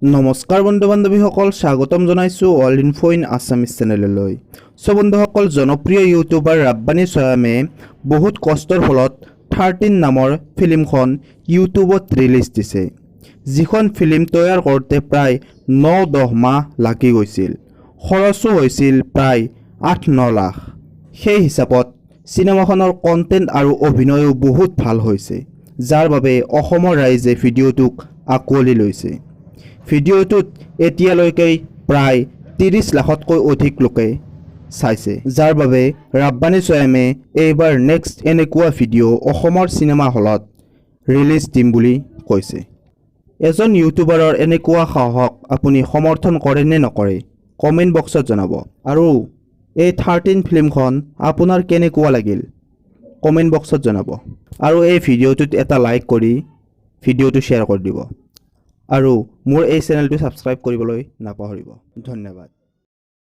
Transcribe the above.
নমস্কাৰ বন্ধু বান্ধৱীসকল, স্বাগতম জনাইছোঁ অল ইনফো ইন আছামিজ চেনেললৈ। বন্ধুসকল, জনপ্ৰিয় ইউটিউবাৰ ৰাব্বানী স্বয়ামে বহুত কষ্টৰ ফলত 13 নামৰ ফিল্মখন ইউটিউবত ৰিলিজ দিছে। যিখন ফিল্ম তৈয়াৰ কৰোঁতে প্ৰায় 9-10 মাহ লাগি গৈছিল। খৰচো হৈছিল প্ৰায় 8-9 লাখ। সেই হিচাপত চিনেমাখনৰ কণ্টেণ্ট আৰু অভিনয়ো বহুত ভাল হৈছে, যাৰ বাবে অসমৰ ৰাইজে ভিডিঅ'টোক আঁকোৱালি লৈছে। ভিডিঅ'টোত এতিয়ালৈকে প্ৰায় 30 লাখতকৈ অধিক লোকে চাইছে, যাৰ বাবে ৰাব্বানী স্বয়ামে এইবাৰ নেক্সট এনেকুৱা ভিডিঅ' অসমৰ চিনেমা হলত ৰিলিজ দিম বুলি কৈছে। এজন ইউটিউবাৰৰ এনেকুৱা সাহসক আপুনি সমৰ্থন কৰে নে নকৰে কমেণ্ট বক্সত জনাব। আৰু এই 13 ফিল্মখন আপোনাৰ কেনেকুৱা লাগিল কমেণ্ট বক্সত জনাব। আৰু এই ভিডিঅ'টোত এটা লাইক কৰি ভিডিঅ'টো শ্বেয়াৰ কৰি দিব। আৰু মোৰ এই চেনেলটো ছাবস্ক্ৰাইব কৰিবলৈ নাপাহৰিব। ধন্যবাদ।